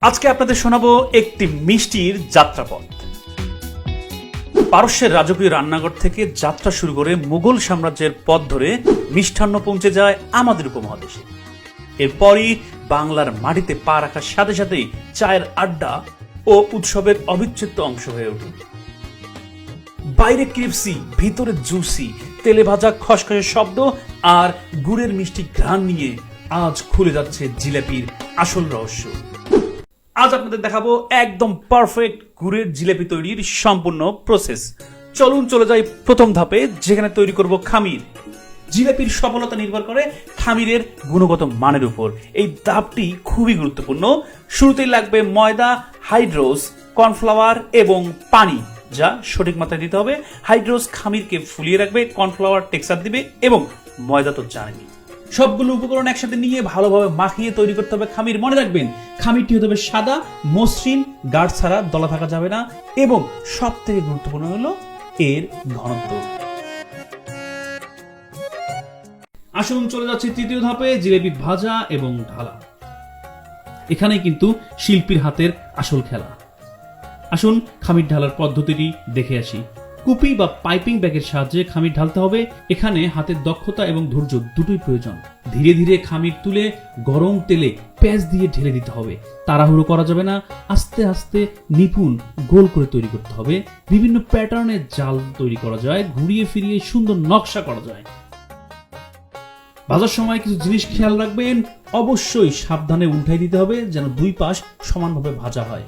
আজকে আপনাদের শোনাবো একটি মিষ্টির যাত্রাপথ। পারস্যের রাজকীয় রান্নাঘর থেকে যাত্রা শুরু করে মুঘল সাম্রাজ্যের পথ ধরে মিষ্টান্ন পৌঁছে যায় আমাদের উপমহাদেশে। এরপরই বাংলার মাটিতে পা রাখার সাথে সাথেই চায়ের আড্ডা ও উৎসবের অবিচ্ছেদ্য অংশ হয়ে ওঠে। বাইরে ক্রিপসি, ভিতরে জুসি, তেলে ভাজা খসখসে শব্দ আর গুড়ের মিষ্টি ঘ্রাণ নিয়ে আজ খুলে যাচ্ছে জিলাপির আসল রহস্য। আজ আপনাদের দেখাবো একদম পারফেক্ট গুড়ের জিলাপি তৈরির সম্পূর্ণ প্রসেস। চলুন চলে যাই প্রথম ধাপে, যেখানে তৈরি করব খামির। জিলাপির সফলতা নির্ভর করে খামিরের গুণগত মানের উপর। এই ধাপটি খুবই গুরুত্বপূর্ণ। শুরুতেই লাগবে ময়দা, হাইড্রোস, কর্নফ্লাওয়ার এবং পানি, যা সঠিক মাত্রায় দিতে হবে। হাইড্রোস খামিরকে ফুলিয়ে রাখবে, কর্নফ্লাওয়ার টেক্সচার দিবে এবং ময়দা তো জানেনি। সবগুলো উপকরণ একসাথে নিয়ে ভালোভাবে মাখিয়ে তৈরি করতে হবে খামির। মনে রাখবেন, খামিরটি হতে হবে সাদা, মসৃণ, গাঢ় ছাড়া দলা থাকা যাবে না এবং সব থেকে গুরুত্বপূর্ণ হলো এর ঘনত্ব। আসুন চলে যাচ্ছে তৃতীয় ধাপে, জিলাপি ভাজা এবং ঢালা। এখানে কিন্তু শিল্পীর হাতের আসল খেলা। আসুন খামির ঢালার পদ্ধতিটি দেখে আসি। কুপি বা পাইপিং ব্যাগের সাহায্যে খামির ঢালতে হবে। এখানে হাতের দক্ষতা এবং ধৈর্য দুটোই প্রয়োজন। ধীরে ধীরে খামির তুলে গরম তেলে পেঁয়াজ দিয়ে ঢেলে দিতে হবে। তাড়াহুড়ো করা যাবে না, আস্তে আস্তে নিপুণ গোল করে তৈরি করতে হবে। বিভিন্ন প্যাটার্নের জাল তৈরি করা যায়, ঘুরিয়ে ফিরিয়ে সুন্দর নকশা করা যায়। ভাজার সময় কিছু জিনিস খেয়াল রাখবেন। অবশ্যই সাবধানে উল্টাই দিতে হবে, যেন দুই পাশ সমানভাবে ভাজা হয়।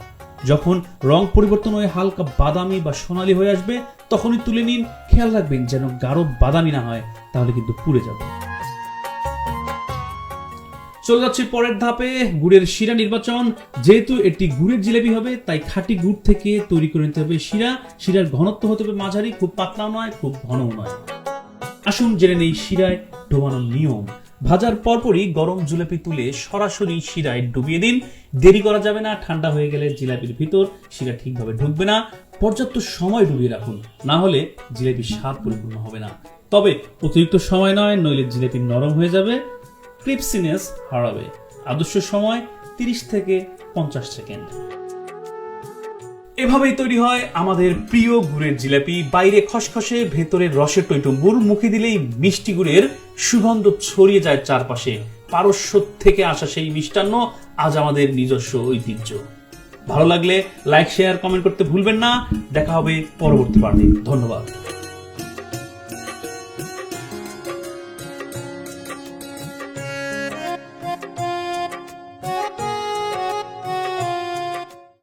যখন রং পরিবর্তন হয়ে হালকা বাদামি বা সোনালী হয়ে আসবে, তখনই তুলে নিন। খেয়াল রাখবেন যেন গাঢ় বাদামি না হয়, তাহলে কিন্তু পুড়ে যাবে। চলে যাচ্ছি পরের ধাপে, গুড়ের শিরা নির্বাচন। যেহেতু এটি গুড়ের জিলাপি হবে, তাই খাঁটি গুড় থেকে তৈরি করে নিতে হবে শিরা। শিরার ঘনত্ব হতে হবে মাঝারি, খুব পাতলাও নয়, খুব ঘনও নয়। আসুন জেনে নেই শিরায় ডোবানোর নিয়ম। ভাজার পরপরই গরম জিলাপি তুলে সরাসরি শিরায় ডুবিয়ে দিন। দেরি করা যাবে না, ঠান্ডা হয়ে গেলে জিলাপির ভিতর শিরা ঠিকভাবে ঢুকবে না। পর্যাপ্ত সময় ডুবিয়ে রাখুন, না হলে জিলাপির স্বাদ পরিপূর্ণ হবে না। তবে অতিরিক্ত সময় নয়, নইলে জিলাপি নরম হয়ে যাবে, ক্রিপসিনেস হারাবে। আদর্শ সময় 30 থেকে 50 সেকেন্ড। এভাবেই তৈরি হয় আমাদের প্রিয় গুড়ের জিলাপি। বাইরে খসখসে, ভেতরে রসের টইটুম্বুর, মুখে দিলেই মিষ্টি গুড়ের সুগন্ধ ছড়িয়ে যায় চারপাশে। পারস্য থেকে আসা সেই মিষ্টান্ন আজ আমাদের নিজস্ব ঐতিহ্য। ভালো লাগলে লাইক, শেয়ার, কমেন্ট করতে ভুলবেন না। দেখা হবে পরবর্তী পার্টে। ধন্যবাদ।